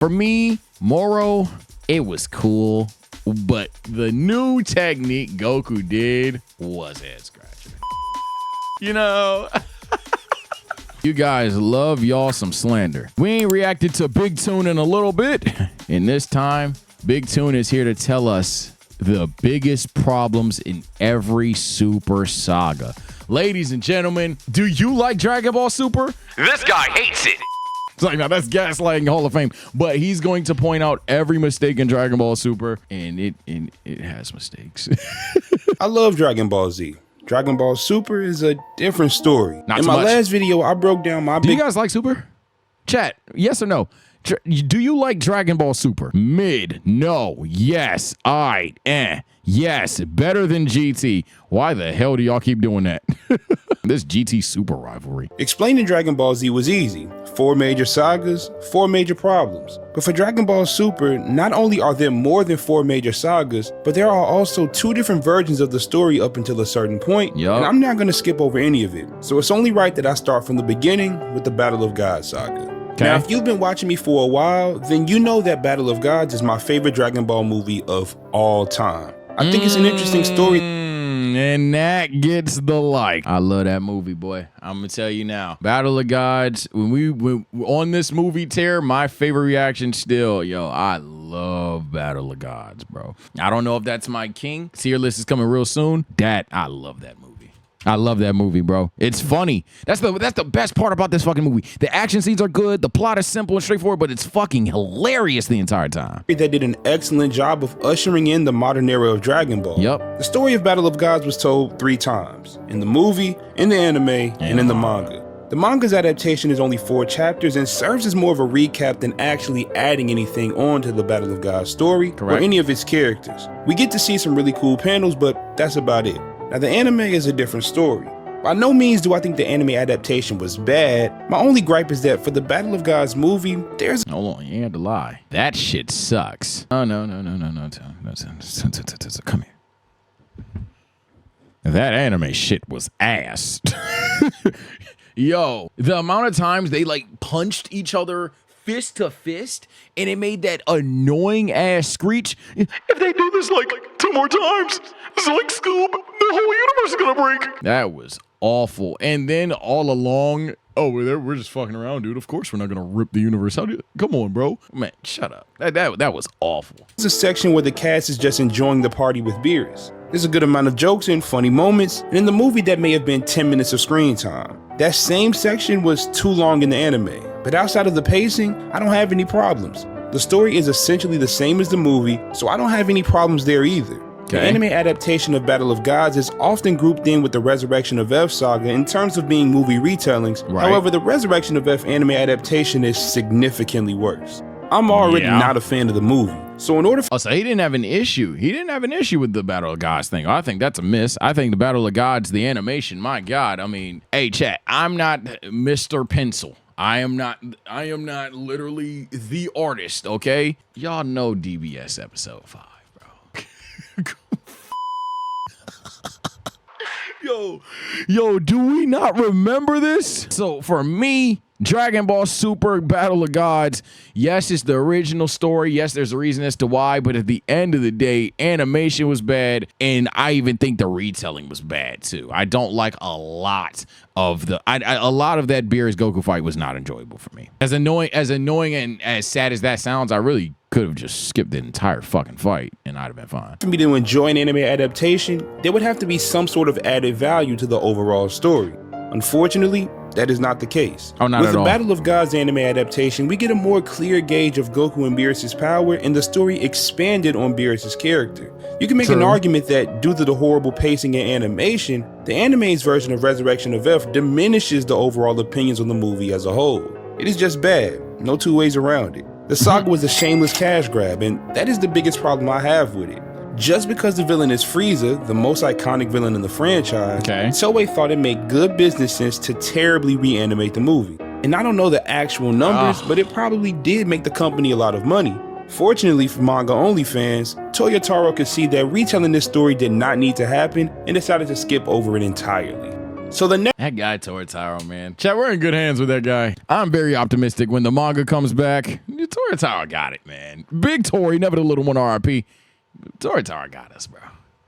For me, Moro, it was cool, but the new technique Goku did was head scratching. You know, you guys love y'all some slander. We ain't reacted to Big Toon in a little bit, and this time, Big Toon is here to tell us the biggest problems in every Super saga. Ladies and gentlemen, do you like Dragon Ball Super? This guy hates it. It's like, now that's gaslighting Hall of Fame, but he's going to point out every mistake in Dragon Ball Super, and it has mistakes. I love Dragon Ball Z. Dragon Ball Super is a different story. In my last video, I broke down my Do you guys like Super? Chat, yes or no? Do you like Dragon Ball Super? Mid, no, yes, aight, yes, better than GT. Why the hell do y'all keep doing that? This GT Super rivalry. Explaining Dragon Ball Z was easy. 4 major sagas, 4 major problems. But for Dragon Ball Super, not only are there more than 4 major sagas, but there are also 2 different versions of the story up until a certain point. And I'm not going to skip over any of it. So it's only right that I start from the beginning with the Battle of Gods saga. Okay. Now, if you've been watching me for a while, then you know that Battle of Gods is my favorite Dragon Ball movie of all time. I think it's an interesting story. And that gets the like. I love that movie, boy. I'm gonna tell you now. Battle of Gods, when we on this movie tear, my favorite reaction still, yo, I love Battle of Gods, bro. I don't know if that's my king. Tier list is coming real soon. I love that movie. I love that movie, bro. It's funny. That's the best part about this fucking movie. The action scenes are good. The plot is simple and straightforward, but it's fucking hilarious the entire time. They did an excellent job of ushering in the modern era of Dragon Ball. Yep. The story of Battle of Gods was told 3 times. In the movie, in the anime, and in the manga. The manga's adaptation is only 4 chapters and serves as more of a recap than actually adding anything on to the Battle of Gods story or any of its characters. We get to see some really cool panels, but that's about it. Now, the anime is a different story. By no means do I think the anime adaptation was bad. My only gripe is that for the Battle of Gods movie, there's— Hold on, you had to lie. That shit sucks. Oh, no. Come here. That anime shit was ass. Yo, the amount of times they like punched each other fist to fist, and it made that annoying ass screech. If they do this like 2 more times, it's like Scoob, the whole universe is gonna break. That was awful. And then all along, oh, we're just fucking around, dude. Of course we're not gonna rip the universe out. Come on, bro. Man, shut up. That was awful. There's a section where the cast is just enjoying the party with beers. There's a good amount of jokes and funny moments, and in the movie that may have been 10 minutes of screen time. That same section was too long in the anime, but outside of the pacing, I don't have any problems. The story is essentially the same as the movie, so I don't have any problems there either. The anime adaptation of Battle of Gods is often grouped in with the Resurrection of F saga in terms of being movie retellings. However, the Resurrection of F anime adaptation is significantly worse. I'm already not a fan of the movie. So in order for— so he didn't have an issue. He didn't have an issue with the Battle of Gods thing. I think that's a miss. I think the Battle of Gods, the animation, my God. I mean, hey, chat, I'm not Mr. Pencil. I am not literally the artist, okay? Y'all know DBS episode 5, bro. Yo, do we not remember this? So for me, Dragon Ball Super Battle of Gods, yes, it's the original story. Yes, there's a reason as to why, but at the end of the day, animation was bad, and I even think the retelling was bad too. I don't like a lot of a lot of that Beerus Goku fight was not enjoyable for me. As annoying and as sad as that sounds, I really could have just skipped the entire fucking fight and I'd have been fine. For me to enjoy an anime adaptation, there would have to be some sort of added value to the overall story. Unfortunately, that is not the case. Oh, not With at the all. Battle of Gods anime adaptation, we get a more clear gauge of Goku and Beerus' power, and the story expanded on Beerus' character. You can make an argument that due to the horrible pacing and animation, the anime's version of Resurrection of F diminishes the overall opinions on the movie as a whole. It is just bad. No 2 ways around it. The saga was a shameless cash grab, and that is the biggest problem I have with it. Just because the villain is Frieza, the most iconic villain in the franchise, Toei thought it made good business sense to terribly reanimate the movie. And I don't know the actual numbers, but it probably did make the company a lot of money. Fortunately for manga-only fans, Toyotaro could see that retelling this story did not need to happen and decided to skip over it entirely. So the next— that guy Toyotaro, man. Chat, we're in good hands with that guy. I'm very optimistic when the manga comes back. Toru got it, man. Big Tori, never the little one, RIP. Toru got us, bro.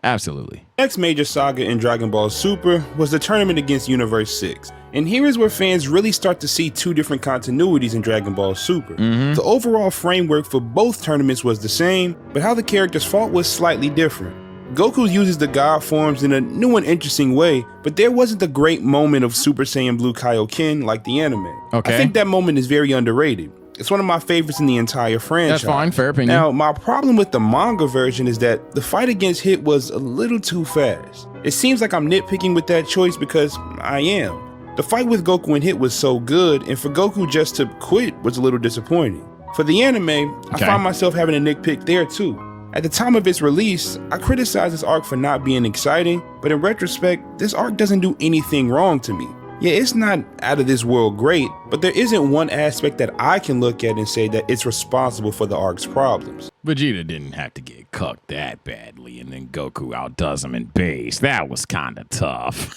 Absolutely. Next major saga in Dragon Ball Super was the tournament against Universe 6. And here is where fans really start to see two different continuities in Dragon Ball Super. The overall framework for both tournaments was the same, but how the characters fought was slightly different. Goku uses the god forms in a new and interesting way, but there wasn't the great moment of Super Saiyan Blue Kaioken like the anime. Okay. I think that moment is very underrated. It's one of my favorites in the entire franchise. That's fine, fair opinion. Now, my problem with the manga version is that the fight against Hit was a little too fast. It seems like I'm nitpicking with that choice because I am. The fight with Goku and Hit was so good, and for Goku just to quit was a little disappointing. For the anime, I find myself having a nitpick there too. At the time of its release, I criticized this arc for not being exciting, but in retrospect, this arc doesn't do anything wrong to me. Yeah, it's not out of this world great, but there isn't one aspect that I can look at and say that it's responsible for the arc's problems. Vegeta didn't have to get cooked that badly, and then Goku outdoes him in base. That was kind of tough.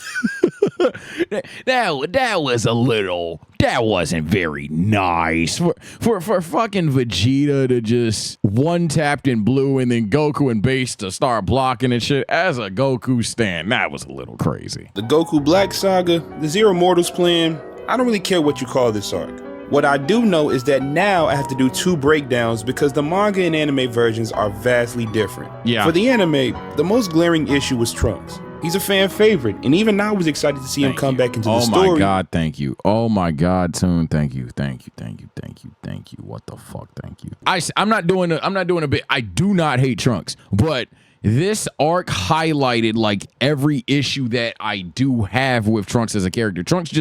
That wasn't very nice. For fucking Vegeta to just one-tapped in blue and then Goku in base to start blocking and shit, as a Goku stan, that was a little crazy. The Goku Black saga, the Zero Mortals plan, I don't really care what you call this arc. What I do know is that now I have to do two breakdowns because the manga and anime versions are vastly different. Yeah. For the anime, the most glaring issue was Trunks. He's a fan favorite, and even I was excited to see him come back into the story. Oh my God, thank you. Oh my God, Toon, thank you. What the fuck, thank you. I'm not doing a bit. I do not hate Trunks, but this arc highlighted like every issue that I do have with Trunks as a character. Trunks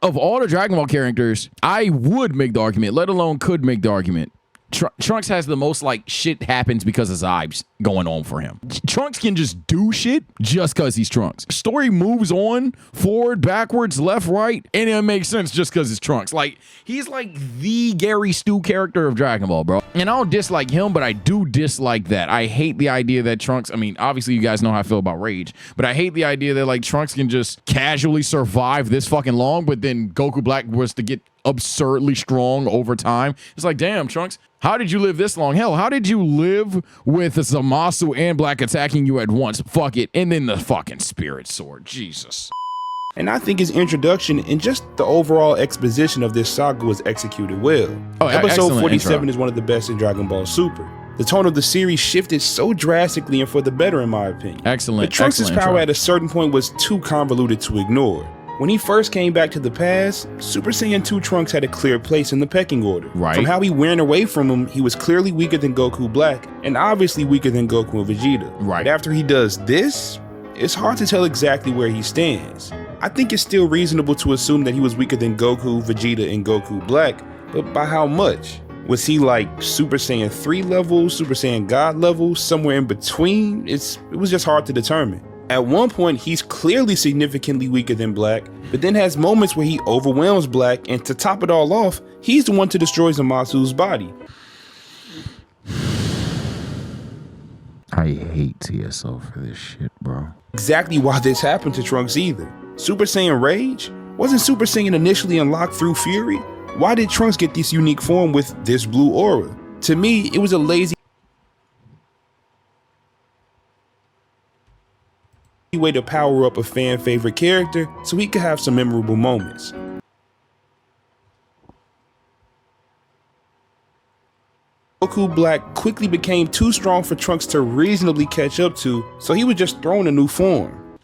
of all the Dragon Ball characters, I would make the argument, let alone could make the argument. Trunks has the most like shit happens because of Zybes going on for him. Trunks can just do shit just because he's Trunks. Story moves on, forward, backwards, left, right, and it makes sense just because it's Trunks. Like, he's like the Gary Stu character of Dragon Ball, bro. And I don't dislike him, but I do dislike that. I hate the idea that Trunks, I mean, obviously you guys know how I feel about Rage, but I hate the idea that like Trunks can just casually survive this fucking long, but then Goku Black was to get absurdly strong over time. It's like, damn, Trunks, how did you live this long? Hell, how did you live with Zamasu and Black attacking you at once? Fuck it. And then the fucking Spirit Sword. Jesus. And I think his introduction and just the overall exposition of this saga was executed well. Episode 47 intro is one of the best in Dragon Ball Super. The tone of the series shifted so drastically and for the better, in my opinion. Excellent. But Trunks' power at a certain point was too convoluted to ignore. When he first came back to the past, Super Saiyan 2 Trunks had a clear place in the pecking order. Right. From how he ran away from him, he was clearly weaker than Goku Black, and obviously weaker than Goku and Vegeta. Right. But after he does this, it's hard to tell exactly where he stands. I think it's still reasonable to assume that he was weaker than Goku, Vegeta, and Goku Black, but by how much? Was he like Super Saiyan 3 level, Super Saiyan God level, somewhere in between? It was just hard to determine. At one point, he's clearly significantly weaker than Black, but then has moments where he overwhelms Black, and to top it all off, he's the one to destroy Zamasu's body. I hate TSO for this shit, bro. Exactly why this happened to Trunks either. Super Saiyan Rage? Wasn't Super Saiyan initially unlocked through Fury? Why did Trunks get this unique form with this blue aura? To me, it was a lazy way to power up a fan favorite character so he could have some memorable moments. Goku Black quickly became too strong for Trunks to reasonably catch up to, so he was just thrown a new form.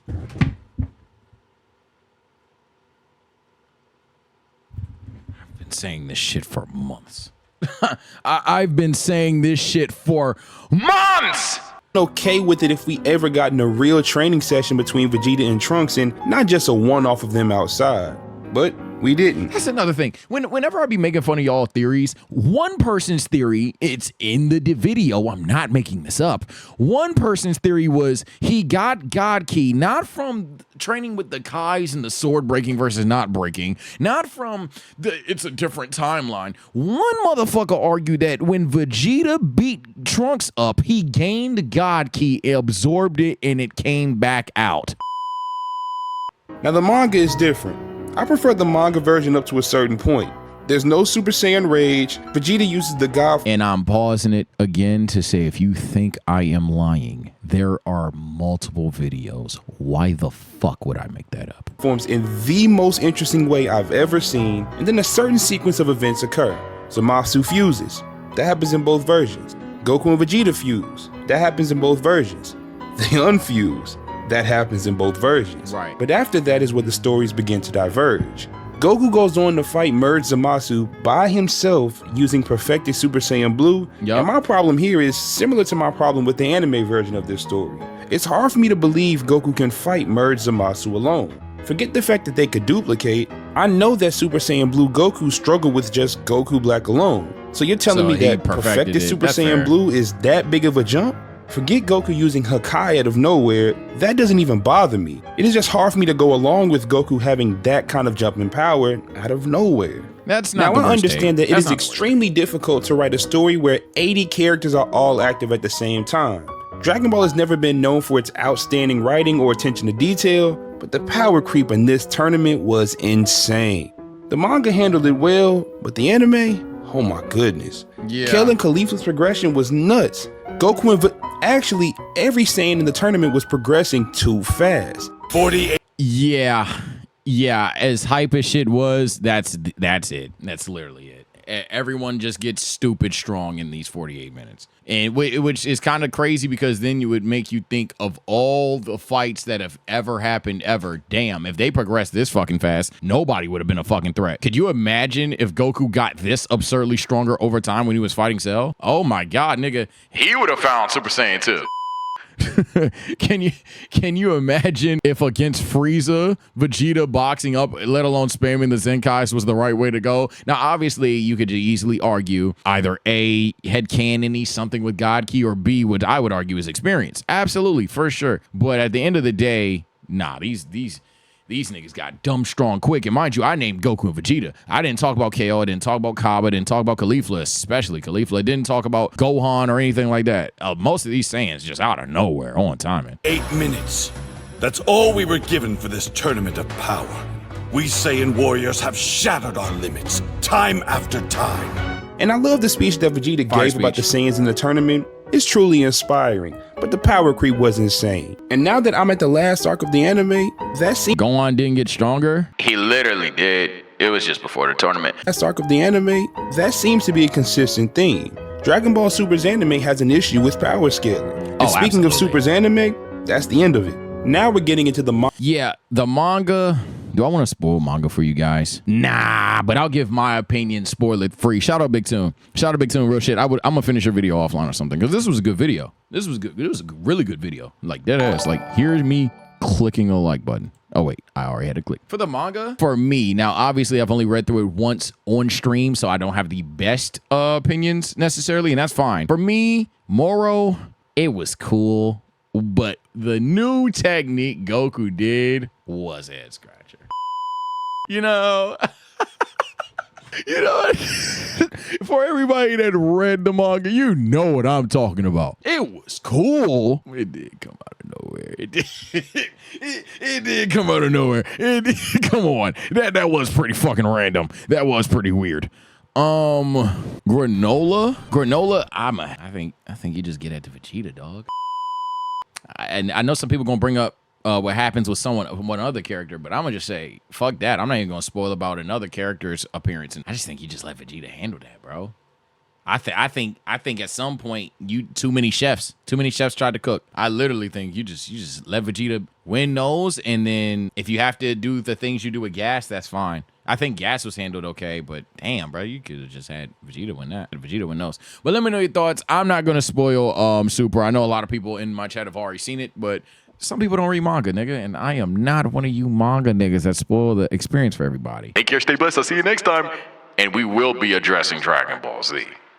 I've been saying this shit for months. I've been saying this shit for months! Okay with it if we ever got in a real training session between Vegeta and Trunks and not just a one-off of them outside. But we didn't. That's another thing. Whenever I be making fun of y'all theories, one person's theory, it's in the video, I'm not making this up. One person's theory was he got God Ki, not from training with the Kais and the sword breaking versus not breaking, not from it's a different timeline. One motherfucker argued that when Vegeta beat Trunks up, he gained God Ki, absorbed it, and it came back out. Now the manga is different. I prefer the manga version up to a certain point. There's no Super Saiyan Rage. Vegeta uses the God. And I'm pausing it again to say, if you think I am lying, there are multiple videos. Why the fuck would I make that up? Forms in the most interesting way I've ever seen, and then a certain sequence of events occur. Zamasu fuses. That happens in both versions. Goku and Vegeta fuse. That happens in both versions. They unfuse. That happens in both versions. Right. But after that is where the stories begin to diverge. Goku goes on to fight Merge Zamasu by himself using perfected Super Saiyan Blue. Yep. And my problem here is similar to my problem with the anime version of this story. It's hard for me to believe Goku can fight Merge Zamasu alone. Forget the fact that they could duplicate. I know that Super Saiyan Blue Goku struggled with just Goku Black alone. So you're telling me that perfected Super Saiyan Blue is that big of a jump? Forget Goku using Hakai out of nowhere, that doesn't even bother me. It is just hard for me to go along with Goku having that kind of jump in power out of nowhere. That's not now I understand that it is extremely difficult to write a story where 80 characters are all active at the same time. Dragon Ball has never been known for its outstanding writing or attention to detail, but the power creep in this tournament was insane. The manga handled it well, but the anime, oh my goodness. Yeah. Kel and Caulifla's progression was nuts. Goku and actually every Saiyan in the tournament was progressing too fast. 48. Yeah, as hype as shit was, that's it. That's literally it. Everyone just gets stupid strong in these 48 minutes. And which is kind of crazy, because then you would make you think of all the fights that have ever happened ever. Damn, if they progressed this fucking fast, nobody would have been a fucking threat. Could you imagine if Goku got this absurdly stronger over time when he was fighting Cell? Oh my God, nigga. He would have found Super Saiyan 2. Can you imagine if against Frieza, Vegeta boxing up, let alone spamming the Zenkais, was the right way to go? Now, obviously, you could easily argue either A, headcanon-y something with God Key, or B, what I would argue is experience. Absolutely, for sure. But at the end of the day, nah, these niggas got dumb strong quick. And mind you, I named Goku and Vegeta. I didn't talk about KO. I didn't talk about Kaba. I didn't talk about Caulifla, especially Caulifla. I didn't talk about Gohan or anything like that. Most of these Saiyans just out of nowhere on timing. 8 minutes. That's all we were given for this tournament of power. We Saiyan warriors have shattered our limits, time after time. And I love the speech that Vegeta gave about the Saiyans in the tournament. It's truly inspiring, but the power creep was insane. And now that I'm at the last arc of the anime, that seems Gohan didn't get stronger. He literally did. It was just before the tournament. last arc of the anime, that seems to be a consistent theme. Dragon Ball Super's anime has an issue with power scaling. And speaking of Super's anime, that's the end of it. Now we're getting into the manga. Yeah, the manga. Do I want to spoil manga for you guys? Nah, but I'll give my opinion spoiler free. Shout out Big Tune. Shout out Big Tune, real shit. I'm gonna finish your video offline or something, because this was a good video. This was good. It was a really good video. Like, dead ass. Like, here's me clicking a like button. Oh wait, I already had to click. For the manga, for me, now obviously I've only read through it once on stream, so I don't have the best opinions necessarily, and that's fine. For me, Moro, it was cool, but the new technique Goku did was head scratcher. You know, for everybody that read the manga, you know what I'm talking about. It was cool. It did come out of nowhere. It did come out of nowhere. Come on. That was pretty fucking random. That was pretty weird. Granola, I think you just get at the Vegeta, dog. And I know some people gonna bring up what happens with one other character, but I'm gonna just say, fuck that. I'm not even gonna spoil about another character's appearance, and I just think you just let Vegeta handle that, bro. I think at some point too many chefs tried to cook. I literally think you just let Vegeta win those, and then if you have to do the things you do with Gas, that's fine. I think Gas was handled okay, but damn, bro, you could have just had Vegeta win that. Vegeta win those. But let me know your thoughts. I'm not gonna spoil Super. I know a lot of people in my chat have already seen it, but some people don't read manga, nigga, and I am not one of you manga niggas that spoil the experience for everybody. Take care, stay blessed. I'll see you next time. And we will be addressing Dragon Ball Z.